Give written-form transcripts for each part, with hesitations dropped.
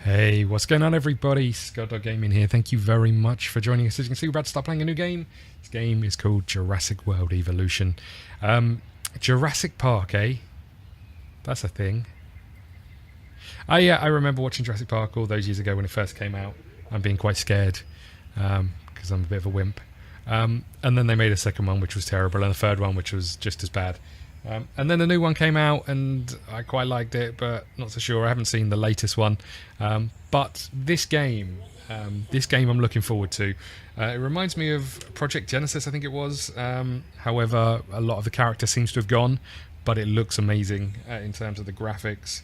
Hey, what's going on everybody? ScottDogGaming here. Thank you very much for joining us. As you can see, we're about to start playing a new game. This game is called Jurassic World Evolution. Jurassic Park, eh? That's a thing. I remember watching Jurassic Park all those years ago when it first came out. I'm being quite scared because I'm a bit of a wimp. And then they made a second one which was terrible, and a third one which was just as bad. And then the new one came out and I quite liked it, but not so sure. I haven't seen the latest one. But this game I'm looking forward to. It reminds me of Project Genesis, I think it was. However, a lot of the character seems to have gone, but it looks amazing in terms of the graphics.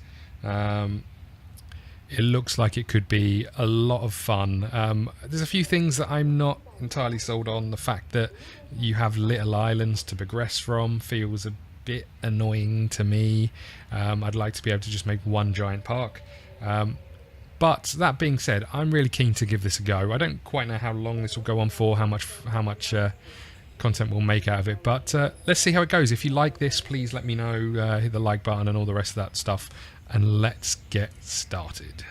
It looks like it could be a lot of fun. There's a few things that I'm not entirely sold on. The fact that you have little islands to progress from feels a bit annoying to me. I'd like to be able to just make one giant park. But that being said, I'm really keen to give this a go. I don't quite know how long this will go on for, how much content we'll make out of it, but let's see how it goes. If you like this, please let me know. Hit the like button and all the rest of that stuff, and let's get started.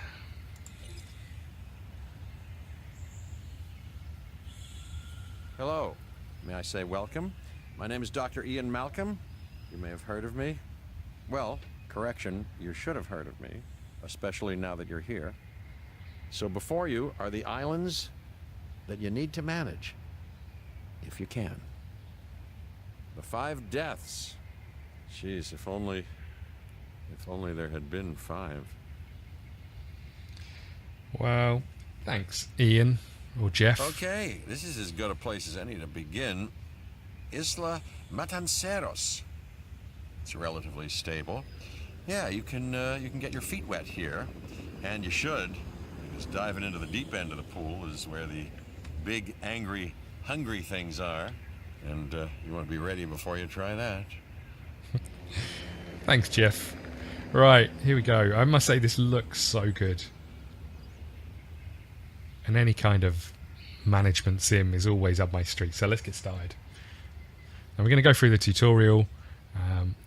Hello. May I say welcome? My name is Dr. Ian Malcolm. You may have heard of me. Well, correction, you should have heard of me, especially now that you're here. So before you are the islands that you need to manage, if you can. The 5 deaths. Jeez, if only there had been 5. Well, thanks, Ian or Jeff. Okay, this is as good a place as any to begin. Isla Matanceros. It's relatively stable. Yeah, you can get your feet wet here, and you should, because diving into the deep end of the pool is where the big, angry, hungry things are, and you want to be ready before you try that. Thanks, Jeff. Right, here we go. I must say this looks so good. And any kind of management sim is always up my street, so let's get started. And we're going to go through the tutorial.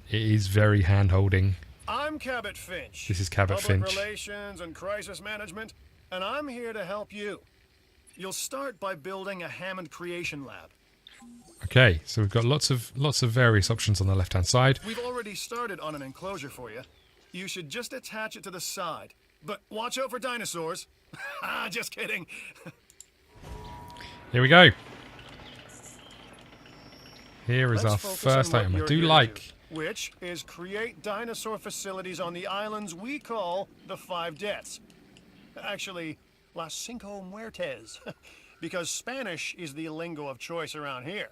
It is very hand-holding. I'm Cabot Finch. This is Cabot Public Finch. Relations and Crisis Management, and I'm here to help you. You'll start by building a Hammond Creation Lab. Okay, so we've got lots of various options on the left-hand side. We've already started on an enclosure for you. You should just attach it to the side. But watch out for dinosaurs. Just kidding. Here we go. Here is Let's our focus on first what item. I you're do here to like... do, which is create dinosaur facilities on the islands we call the 5 Deaths. Actually, Las Cinco Muertes, because Spanish is the lingo of choice around here.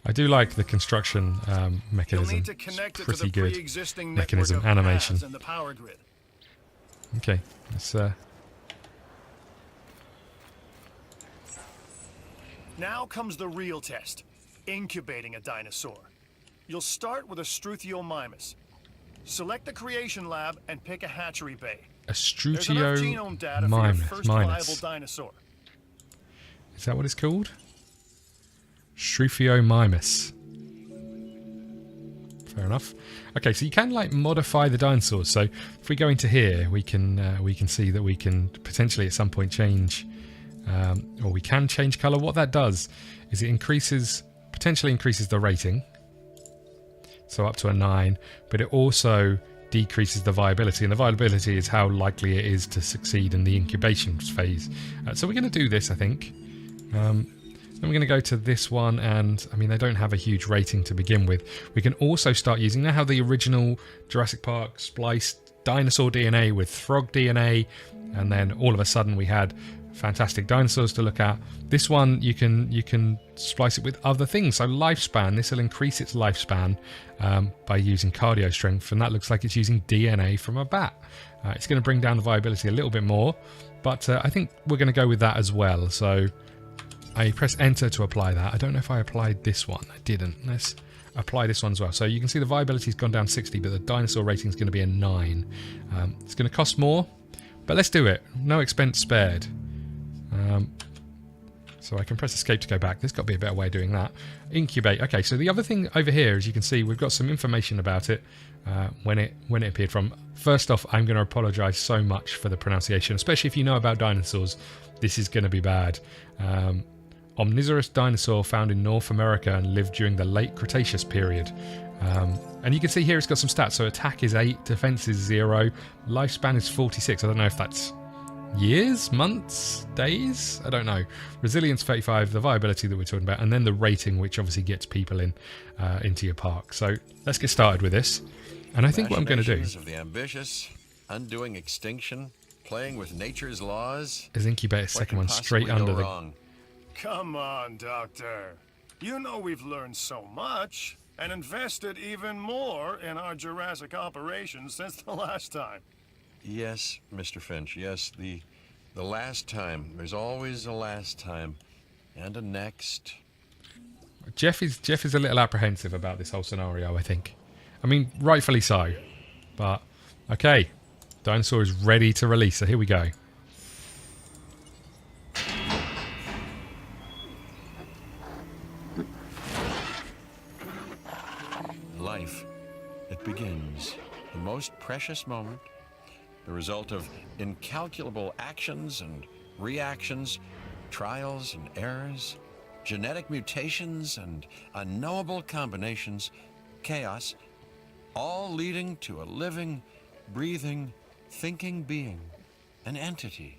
I do like the construction You'll mechanism. need to connect It's it to the pretty good pre-existing mechanism, network of animation. paths and the power grid. Okay, let's... Now comes the real test, incubating a dinosaur. You'll start with a Struthiomimus. Select the creation lab and pick a hatchery bay. There's enough genome data for your first viable dinosaur. Is that what it's called? Struthiomimus. Fair enough. Okay, so you can like modify the dinosaurs. So if we go into here, we can see that we can potentially at some point change, or we can change color. What that does is it potentially increases the rating, so up to a 9, but it also decreases the viability, and the viability is how likely it is to succeed in the incubation phase. So we're going to do this, I think. Then we're going to go to this one, and I mean they don't have a huge rating to begin with. We can also start using, now how the original Jurassic Park spliced dinosaur DNA with frog DNA, and then all of a sudden we had fantastic dinosaurs to look at. This one you can splice it with other things. So lifespan, this will increase its lifespan by using cardio strength, and that looks like it's using DNA from a bat. It's going to bring down the viability a little bit more, but I think we're going to go with that as well. So I press enter to apply that. I don't know if I applied this one. I didn't. Let's apply this one as well. So you can see the viability's gone down 60, but the dinosaur rating is going to be a 9. It's going to cost more, but let's do it. No expense spared. So I can press escape to go back. There's got to be a better way of doing that. Incubate. Okay, so the other thing over here, as you can see, we've got some information about it when it appeared from. First off, I'm going to apologise so much for the pronunciation, especially if you know about dinosaurs. This is going to be bad. Omnivorous dinosaur found in North America and lived during the late Cretaceous period. And you can see here it's got some stats. So attack is 8, defense is 0, lifespan is 46. I don't know if that's years, months, days, I don't know. Resilience 35, the viability that we're talking about, and then the rating, which obviously gets people into your park. So let's get started with this. And I think what I'm going to do of the ambitious, undoing extinction, playing with nature's laws, is incubate a second one straight under the... wrong? Come on, Doctor. You know we've learned so much and invested even more in our Jurassic operations since the last time. Yes, Mr. Finch, yes, the last time. There's always a last time. And a next. Jeff is a little apprehensive about this whole scenario, I think. I mean, rightfully so. But, okay. Dinosaur is ready to release, so here we go. Life. It begins. The most precious moment. The result of incalculable actions and reactions, trials and errors, genetic mutations and unknowable combinations, chaos, all leading to a living, breathing, thinking being, an entity,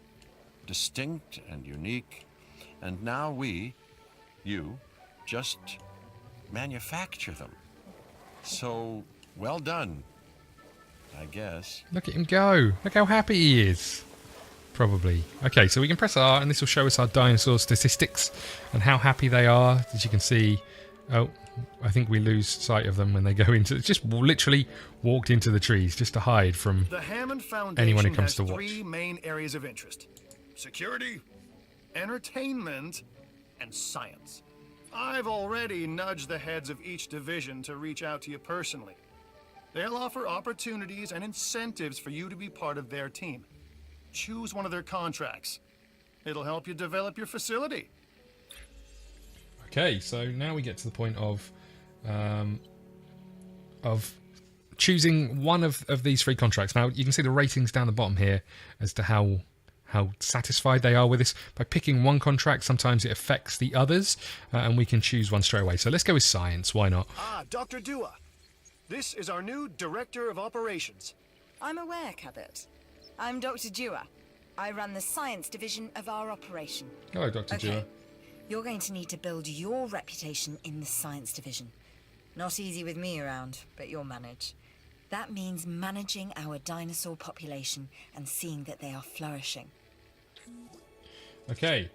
distinct and unique. And now we, you, just manufacture them. So, well done, I guess. Look at him go. Look how happy he is. Probably. Okay, so we can press R and this will show us our dinosaur statistics and how happy they are. As you can see, oh, I think we lose sight of them when they go into... Just literally walked into the trees just to hide from anyone who comes to watch. The Hammond Foundation has 3 main areas of interest. Security, entertainment, and science. I've already nudged the heads of each division to reach out to you personally. They'll offer opportunities and incentives for you to be part of their team. Choose one of their contracts. It'll help you develop your facility. Okay, so now we get to the point of choosing one of these 3 contracts. Now, you can see the ratings down the bottom here as to how satisfied they are with this. By picking one contract, sometimes it affects the others, and we can choose one straight away. So let's go with science. Why not? Ah, Dr. Dua. This is our new Director of Operations. I'm aware, Cabot. I'm Dr. Dua. I run the science division of our operation. Hello, Dr. Dua. You're going to need to build your reputation in the science division. Not easy with me around, but you'll manage. That means managing our dinosaur population and seeing that they are flourishing. Okay.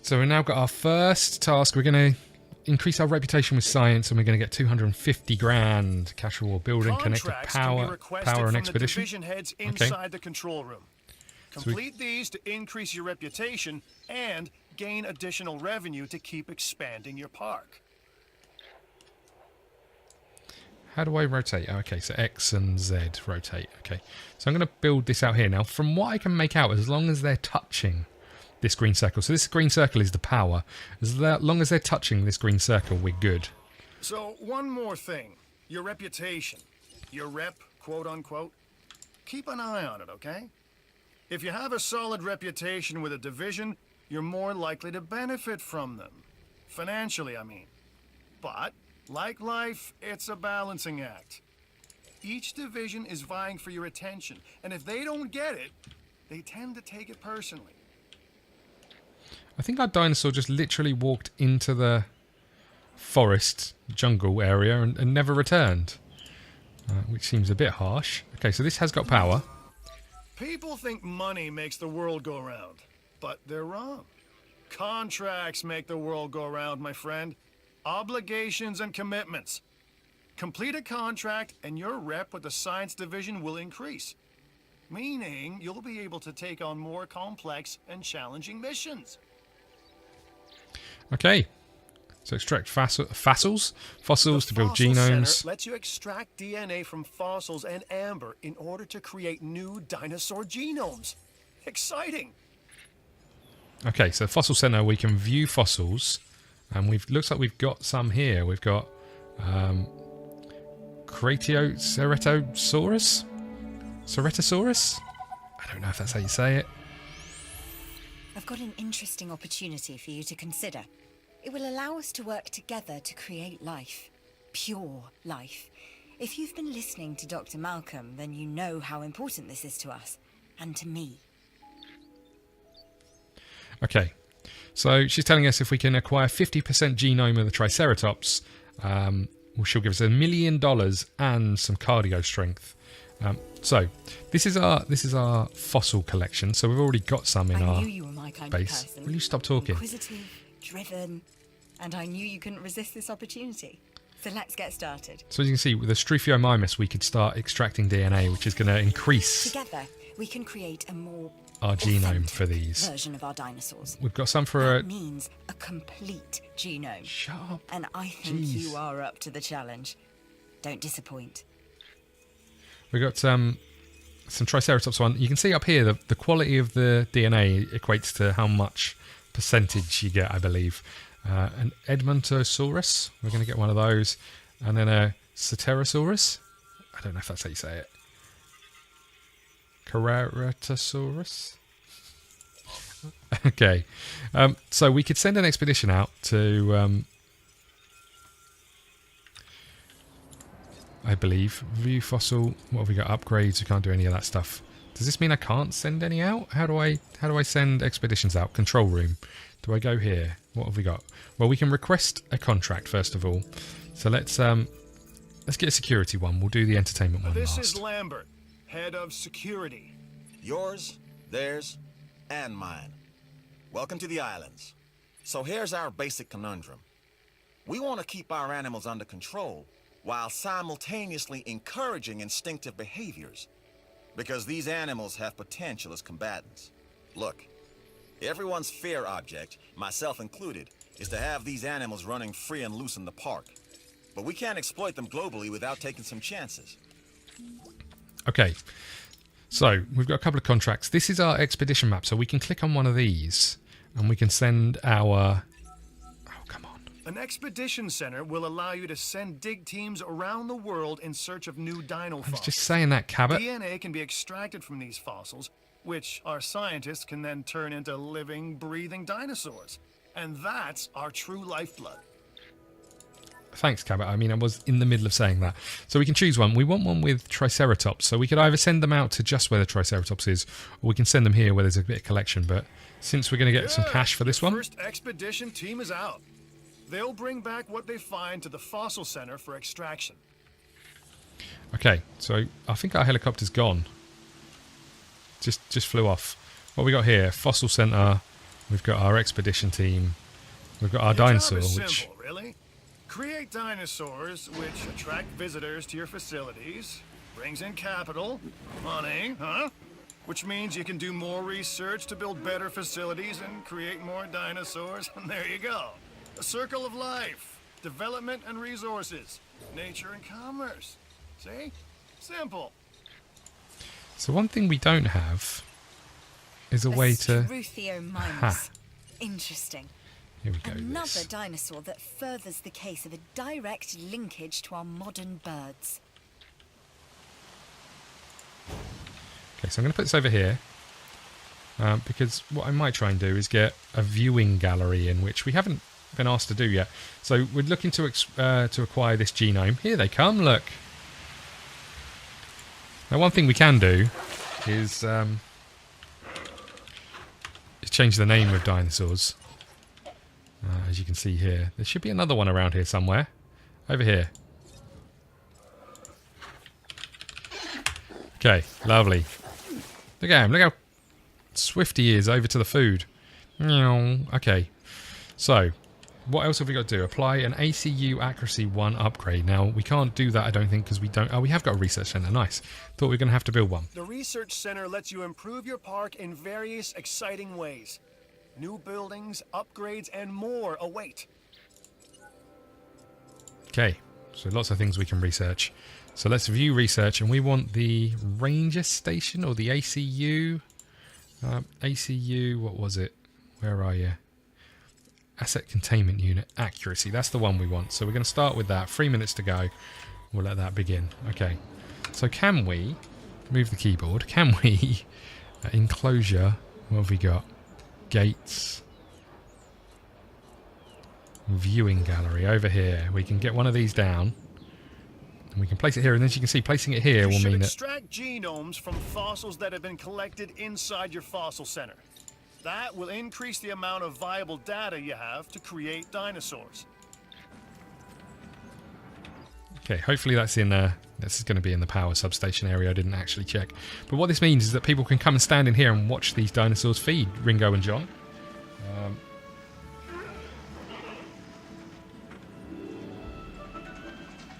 So we've now got our first task. We're going to increase our reputation with science, and we're going to get 250 grand. Cash reward building, connected power and expedition. The division heads inside the control room. Complete these to increase your reputation and gain additional revenue to keep expanding your park. How do I rotate? Oh, okay, so X and Z rotate. Okay, so I'm going to build this out here. Now, from what I can make out, as long as they're touching this green circle. So this green circle is the power. As long as they're touching this green circle, we're good. So one more thing. Your reputation. Your rep, quote unquote. Keep an eye on it, okay? If you have a solid reputation with a division, you're more likely to benefit from them. Financially, I mean. But, like life, it's a balancing act. Each division is vying for your attention, and if they don't get it, they tend to take it personally. I think our dinosaur just literally walked into the forest jungle area and never returned, which seems a bit harsh. Okay, so this has got power. People think money makes the world go round, but they're wrong. Contracts make the world go round, my friend. Obligations and commitments. Complete a contract and your rep with the science division will increase. Meaning you'll be able to take on more complex and challenging missions. Okay, so extract fossils to build Fossil genomes. Center lets you extract DNA from fossils and amber in order to create new dinosaur genomes. Exciting! Okay, so Fossil Center, we can view fossils. And looks like we've got some here. We've got Ceratosaurus? Ceratosaurus? I don't know if that's how you say it. I've got an interesting opportunity for you to consider. It will allow us to work together to create life. Pure life. If you've been listening to Dr. Malcolm, then you know how important this is to us. And to me. Okay. So she's telling us if we can acquire 50% genome of the Triceratops, she'll give us $1 million and some cardio strength. So this is our fossil collection. So we've already got some in our I knew you were my kind base. of person. Will you stop talking? Inquisitive, driven, and I knew you couldn't resist this opportunity. So let's get started. So as you can see, with the Struthiomimus, we could start extracting DNA, which is going to increase Together, we can create a more our genome for these version of our dinosaurs. We've got some for that means a complete genome. Shut up. And I think you are up to the challenge. Don't disappoint. We've got some Triceratops one. You can see up here the quality of the DNA equates to how much percentage you get, I believe. An Edmontosaurus. We're going to get one of those. And then a Ceterosaurus. I don't know if that's how you say it. Ceratosaurus. Okay. So we could send an expedition out to... I believe. View fossil. What have we got? Upgrades. We can't do any of that stuff. Does this mean I can't send any out? How do I send expeditions out? Control room. Do I go here? What have we got? Well, we can request a contract first of all. So let's get a security one. We'll do the entertainment one last. This is Lambert, head of security. Yours, theirs, and mine. Welcome to the islands. So here's our basic conundrum. We want to keep our animals under control while simultaneously encouraging instinctive behaviors, because these animals have potential as combatants. Look, everyone's fear object, myself included, is to have these animals running free and loose in the park. But we can't exploit them globally without taking some chances. Okay, so we've got a couple of contracts. This is our expedition map, so we can click on one of these and we can send our... An expedition center will allow you to send dig teams around the world in search of new dino fossils. I was just saying that, Cabot. DNA can be extracted from these fossils, which our scientists can then turn into living, breathing dinosaurs. And that's our true lifeblood. Thanks, Cabot. I mean, I was in the middle of saying that. So we can choose one. We want one with Triceratops. So we could either send them out to just where the Triceratops is, or we can send them here where there's a bit of collection. But since we're going to get some cash for this one... First expedition team is out. They'll bring back what they find to the fossil center for extraction. Okay, so I think our helicopter's gone. Just flew off. What we got here? Fossil center. We've got our expedition team. We've got our dinosaur, job is which... simple, really. Create dinosaurs which attract visitors to your facilities, brings in capital, money, which means you can do more research to build better facilities and create more dinosaurs, and there you go. A circle of life, development and resources, nature and commerce. See? Simple. So one thing we don't have is a way to... Struthiomimus. Interesting. Here we go. Another dinosaur that furthers the case of a direct linkage to our modern birds. Okay, so I'm going to put this over here. Because what I might try and do is get a viewing gallery in, which we haven't been asked to do yet. So we're looking to acquire this genome. Here they come, look. Now one thing we can do is change the name of dinosaurs. As you can see here. There should be another one around here somewhere. Over here. Okay, lovely. Look at him, look how swift he is over to the food. Okay, so what else have we got to do? Apply an ACU Accuracy 1 upgrade. Now, we can't do that, I don't think, because we don't... Oh, we have got a research center. Nice. Thought we were going to have to build one. The research center lets you improve your park in various exciting ways. New buildings, upgrades, and more await. Okay, so lots of things we can research. So let's view research, and we want the Ranger Station, or the ACU. ACU, what was it? Where are you? Asset containment unit accuracy. That's the one we want. So we're going to start with that. 3 minutes to go. We'll let that begin. Okay. So can we move the keyboard? Can we enclosure? What have we got? Gates. Viewing gallery over here. We can get one of these down. And we can place it here, and as you can see, placing it here will mean that... extract genomes from fossils that have been collected inside your fossil center. That will increase the amount of viable data you have to create dinosaurs. Okay, hopefully that's in... this is going to be in the power substation area. I didn't actually check. But what this means is that people can come and stand in here and watch these dinosaurs feed, Ringo and John.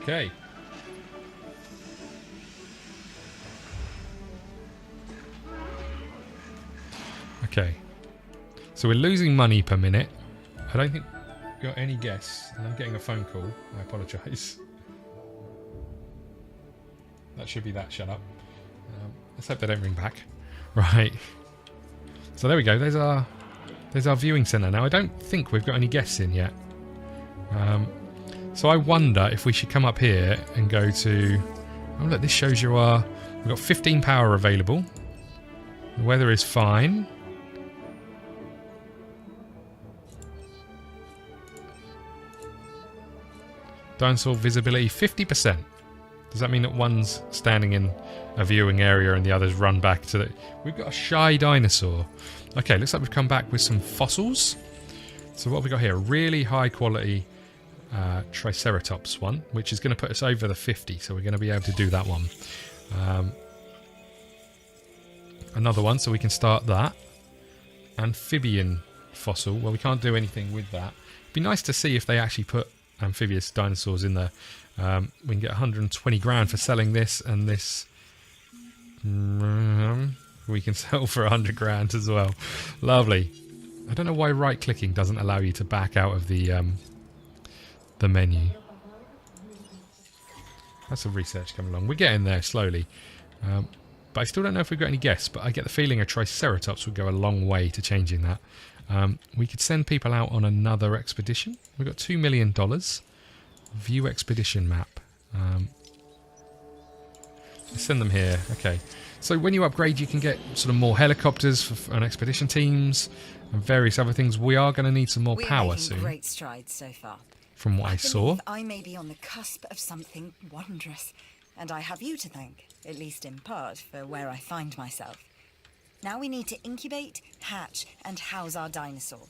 Okay. Okay. So we're losing money per minute. I don't think we've got any guests. And I'm getting a phone call. I apologise. That should be that. Shut up. Let's hope they don't ring back. Right. So there we go. There's our viewing centre. Now I don't think we've got any guests in yet. So I wonder if we should come up here and go to... Oh look, this shows you our... We've got 15 power available. The weather is fine. Dinosaur visibility 50%. Does that mean that one's standing in a viewing area and the others run back to the... We've got a shy dinosaur. Okay, looks like we've come back with some fossils. So what have we got here? A really high quality Triceratops one, which is going to put us over the 50. So we're going to be able to do that one. Another one, so we can start that. Amphibian fossil. Well, we can't do anything with that. It'd be nice to see if they actually put amphibious dinosaurs in there. We can get 120 grand for selling this, and this we can sell for 100 grand as well. Lovely. I don't know why right clicking doesn't allow you to back out of the menu. That's some research coming along. We're getting there slowly. But I still don't know if we've got any guests, but I get the feeling a Triceratops would go a long way to changing that. We could send people out on another expedition. We've got $2 million. View expedition map. Let's send them here. Okay. So when you upgrade, you can get sort of more helicopters for expedition teams and various other things. We are going to need some more power soon. Great strides so far. From what I saw. I may be on the cusp of something wondrous, and I have you to thank, at least in part, for where I find myself. Now we need to incubate, hatch, and house our dinosaur.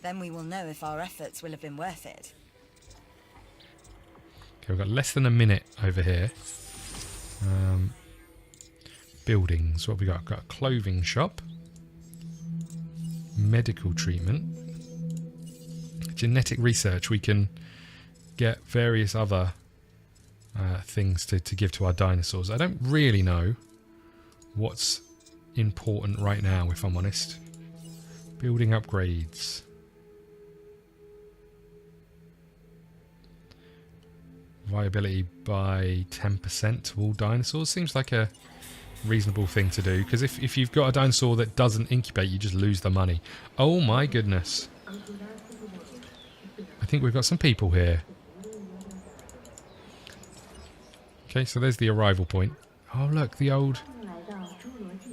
Then we will know if our efforts will have been worth it. Okay, we've got less than a minute over here. Buildings. What have we got? We've got a clothing shop. Medical treatment. Genetic research. We can get various other things to give to our dinosaurs. I don't really know what's important right now, if I'm honest. Building upgrades. Viability by 10% to all dinosaurs. Seems like a reasonable thing to do, because if you've got a dinosaur that doesn't incubate, you just lose the money. Oh my goodness. I think we've got some people here. Okay, so there's the arrival point. Oh look, the old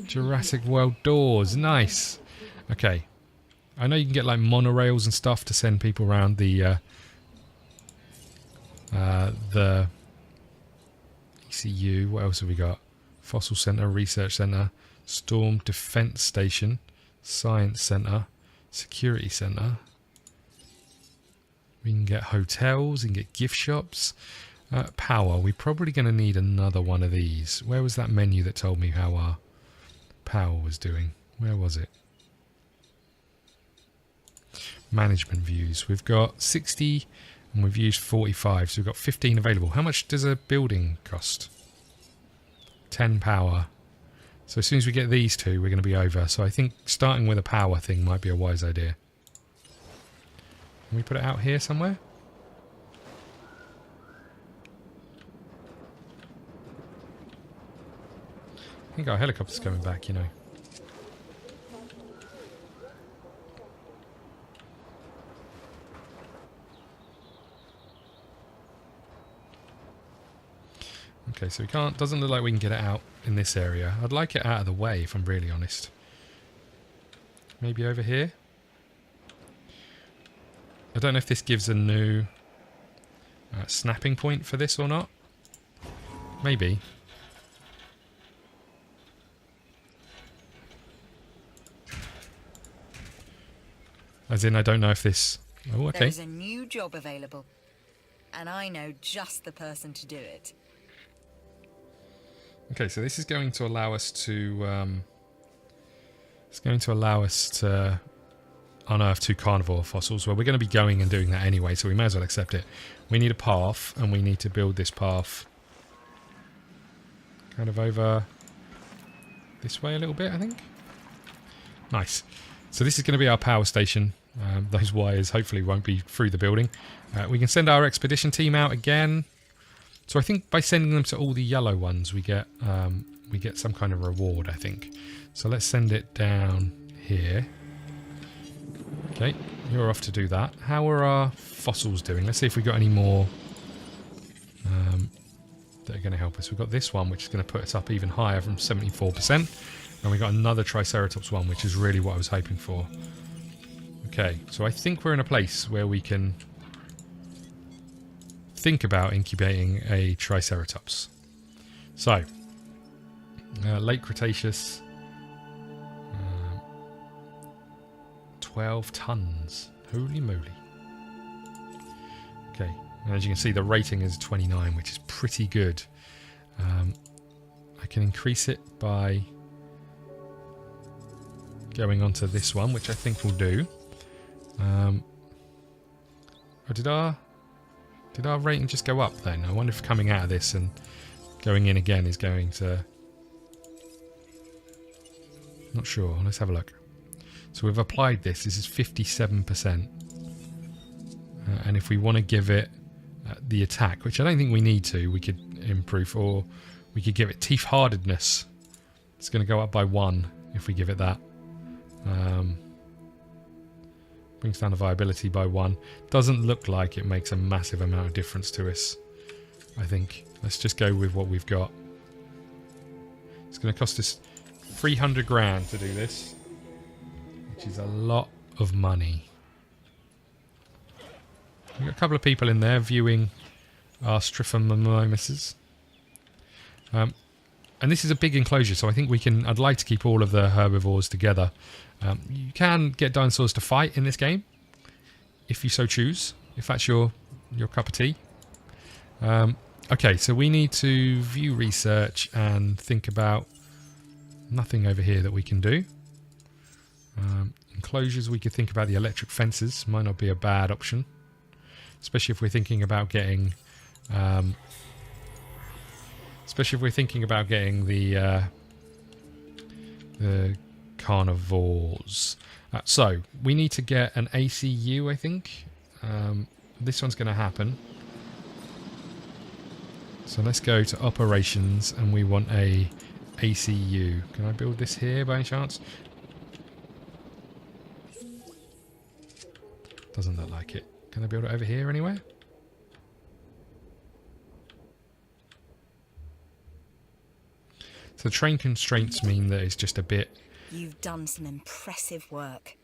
Jurassic World doors. Nice. Okay. I know you can get like monorails and stuff to send people around the ECU. What else have we got? Fossil Center, Research Center, Storm Defense Station, Science Center, Security Center. We can get hotels, we can get gift shops. Power. We're probably going to need another one of these. Where was that menu that told me how our power was doing? Where was it? Management views. We've got 60 and we've used 45, so we've got 15 available. How much does a building cost? 10 power. So as soon as we get these two, we're going to be over. So I think starting with a power thing might be a wise idea. Can we put it out here somewhere? I think our helicopter's coming back, you know. Okay, so we can't. Doesn't look like we can get it out in this area. I'd like it out of the way, if I'm really honest. Maybe over here. I don't know if this gives a new snapping point for this or not. Maybe. As in, I don't know if this... Oh, okay. There's a new job available, and I know just the person to do it. Okay, so this is going to allow us to... it's going to allow us to unearth 2 carnivore fossils. Well, we're going to be going and doing that anyway, so we may as well accept it. We need a path, and we need to build this path kind of over this way a little bit, I think. Nice. So this is going to be our power station. Those wires hopefully won't be through the building. We can send our expedition team out again. So I think by sending them to all the yellow ones, we get some kind of reward, I think. So let's send it down here. Okay, you're off to do that. How are our fossils doing? Let's see if we've got any more that are going to help us. We've got this one, which is going to put us up even higher from 74%. And we've got another Triceratops one, which is really what I was hoping for. Okay, so I think we're in a place where we can think about incubating a Triceratops. So, late Cretaceous, 12 tons. Holy moly. Okay, and as you can see, the rating is 29, which is pretty good. I can increase it by going on to this one, which I think will do. Or did our rating just go up then? I wonder if coming out of this and going in again is going to... Not sure. Let's have a look. So we've applied this. This is 57%. And if we want to give it the attack, which I don't think we need to, we could improve, or we could give it teeth hardedness. It's going to go up by 1 if we give it that. Brings down the viability by 1. Doesn't look like it makes a massive amount of difference to us, I think. Let's just go with what we've got. It's going to cost us 300 grand to do this, which is a lot of money. We've got a couple of people in there viewing our Stryphomimomuses. And this is a big enclosure, so I think we can... I'd like to keep all of the herbivores together. You can get dinosaurs to fight in this game, if you so choose, if that's your cup of tea. Okay, so we need to view research and think about nothing over here that we can do. Enclosures, we could think about the electric fences. Might not be a bad option, especially if we're thinking about getting... the carnivores. So we need to get an ACU, I think. This one's going to happen. So let's go to operations, and we want a ACU. Can I build this here by any chance? Doesn't look like it. Can I build it over here anywhere? So train constraints mean that it's just a bit... You've done some impressive work,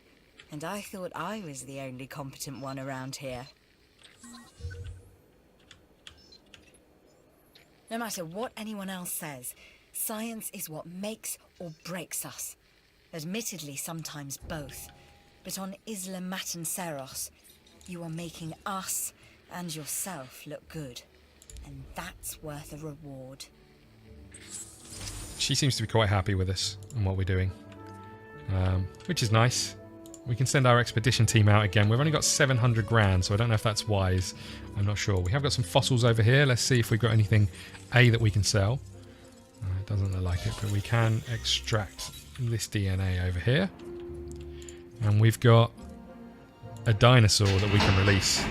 and I thought I was the only competent one around here. No matter what anyone else says, science is what makes or breaks us. Admittedly, sometimes both. But on Isla Matanceros, you are making us and yourself look good. And that's worth a reward. She seems to be quite happy with us and what we're doing, which is nice. We can send our expedition team out again. We've only got 700 grand, so I don't know if that's wise. I'm not sure. We have got some fossils over here. Let's see if we've got anything that we can sell. It doesn't look like it, but we can extract this DNA over here. And we've got a dinosaur that we can release.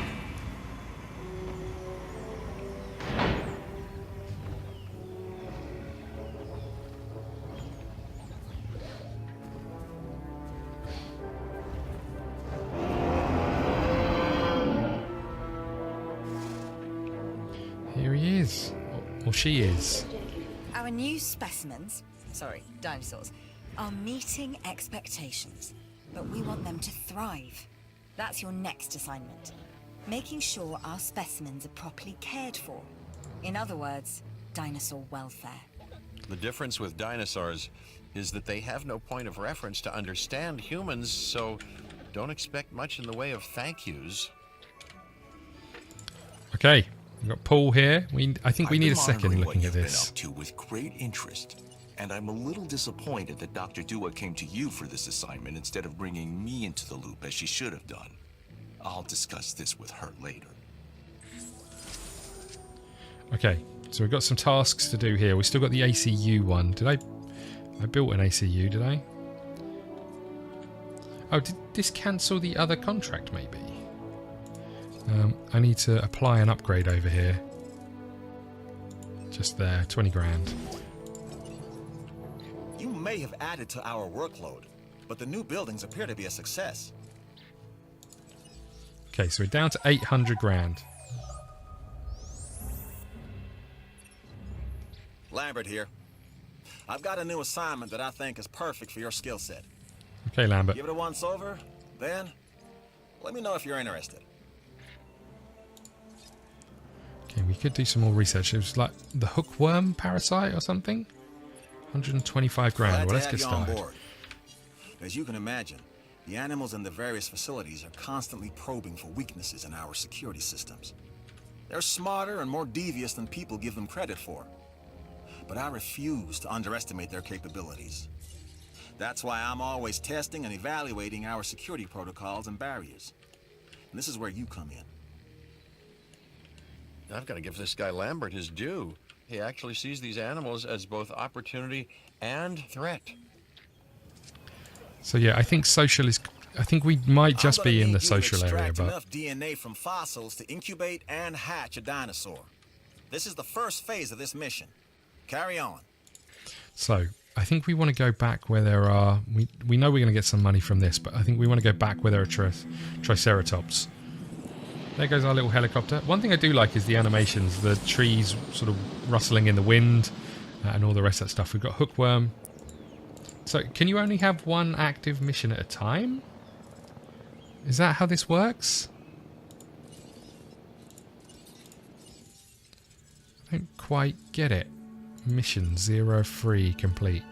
Or she is. Our new specimens, dinosaurs, are meeting expectations, but we want them to thrive. That's your next assignment. Making sure our specimens are properly cared for. In other words, dinosaur welfare. The difference with dinosaurs is that they have no point of reference to understand humans, so don't expect much in the way of thank yous. Okay, we've got Paul here. I think we need a second looking at Been this. up to with great interest, and I'm a little disappointed that Dr. Dua came to you for this assignment instead of bringing me into the loop as she should have done. I'll discuss this with her later. Okay, so we've got some tasks to do here. We've still got the ACU one. Did I built an ACU, did I? Oh, did this cancel the other contract maybe? I need to apply an upgrade over here. Just there, 20 grand. You may have added to our workload, but the new buildings appear to be a success. Okay, so we're down to 800 grand. Lambert here. I've got a new assignment that I think is perfect for your skill set. Okay, Lambert. Give it a once over, then let me know if you're interested. Okay, we could do some more research. It was like the hookworm parasite or something. 125 grand. Glad Well, to let's have get you on started. board. As you can imagine, the animals in the various facilities are constantly probing for weaknesses in our security systems. They're smarter and more devious than people give them credit for. But I refuse to underestimate their capabilities. That's why I'm always testing and evaluating our security protocols and barriers. And this is where you come in. I've got to give this guy Lambert his due. He actually sees these animals as both opportunity and threat. So yeah, I think social is. I think we might just be in the social area, but enough DNA from fossils to incubate and hatch a dinosaur. This is the first phase of this mission. Carry on. so I think we want to go back where there are. We know we're going to get some money from this, but I think we want to go back where there are triceratops. There goes our little helicopter. One thing I do like is the animations, the trees sort of rustling in the wind, and all the rest of that stuff. We've got hookworm. So can you only have one active mission at a time? Is that how this works? I don't quite get it. Mission 03 complete.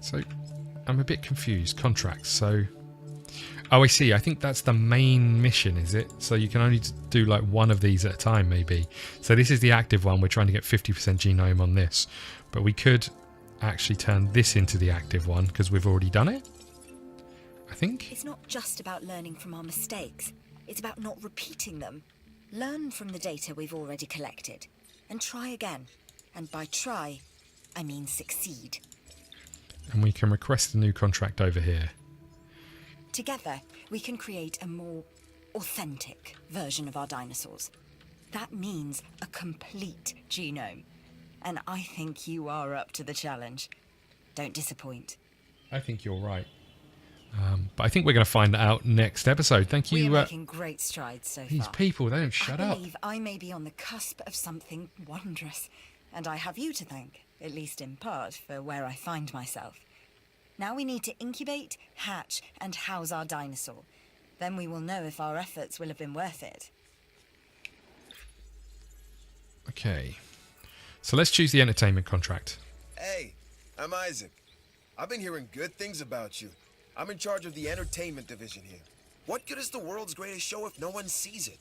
So I'm a bit confused. Contracts. So, oh, I see. I think that's the main mission, is it? So you can only do like one of these at a time, maybe. So this is the active one. We're trying to get 50% genome on this, but we could actually turn this into the active one because we've already done it. I think. It's not just about learning from our mistakes. It's about not repeating them. Learn from the data we've already collected and try again. And by try, I mean succeed. And we can request a new contract over here. Together, we can create a more authentic version of our dinosaurs. That means a complete genome. And I think you are up to the challenge. Don't disappoint. I think you're right. But I think we're going to find out next episode. Thank you. We're making great strides so These far. people, they don't shut I up. believe I may be on the cusp of something wondrous. And I have you to thank, at least in part, for where I find myself. Now we need to incubate, hatch, and house our dinosaur. Then we will know if our efforts will have been worth it. Okay. So let's choose the entertainment contract. Hey, I'm Isaac. I've been hearing good things about you. I'm in charge of the entertainment division here. What good is the world's greatest show if no one sees it?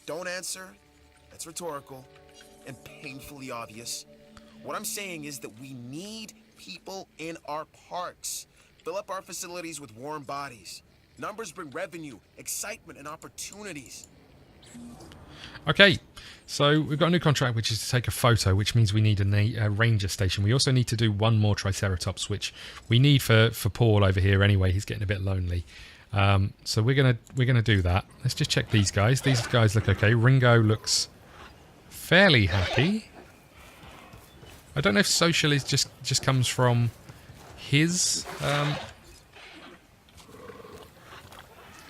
Don't answer. That's rhetorical and painfully obvious. What I'm saying is that we need people in our parks. Fill up our facilities with warm bodies. Numbers bring revenue, excitement, and opportunities. Okay, so we've got a new contract, which is to take a photo, which means we need a ranger station. We also need to do one more triceratops, which we need for Paul over here anyway. He's getting a bit lonely. So we're gonna do that. Let's just check these guys. These guys look okay. Ringo looks fairly happy. I don't know if social is just comes from his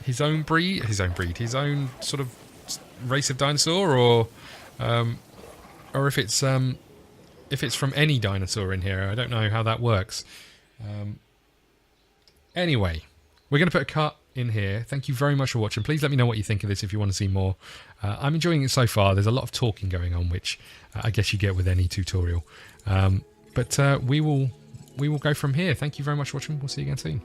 his own his own sort of race of dinosaur, or if it's from any dinosaur in here. I don't know how that works. Anyway, we're going to put a cut in here. Thank you very much for watching. Please let me know what you think of this if you want to see more. I'm enjoying it so far. There's a lot of talking going on, which I guess you get with any tutorial. But we will go from here. Thank you very much for watching. We'll see you again soon.